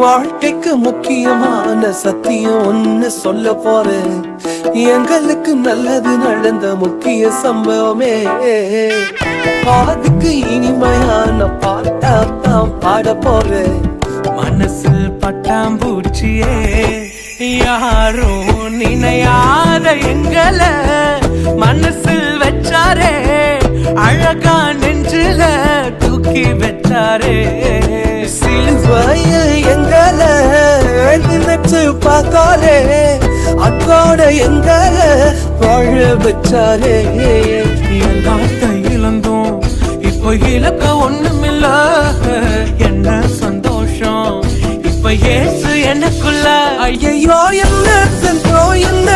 வாழ்க்கைக்கு முக்கியமான சத்தியம் ஒன்னு சொல்ல போறேன். எங்களுக்கு நல்லது நடந்த முக்கிய சம்பவமே. அதுக்கு இனிமையான பாட்டா தான் பாட போறேன். மனசில் பட்டாம்பூச்சியே யாரும் நினையாத எங்களை மனசில் வச்சாரே, அழகா நெஞ்சில தூக்கி வச்சாரே. சிலுவைய எங்களை நினைச்சு பார்த்தாரே, அக்கோட எங்களை வாழ வச்சாரே. எல்லாத்தையும் இழந்தோம், இப்போ இழக்க ஒண்ணுமில்ல. என்ன சந்தோஷம் இப்ப ஏசு எனக்குள்ள. ஐயோ என்ன சென்றோ என்ன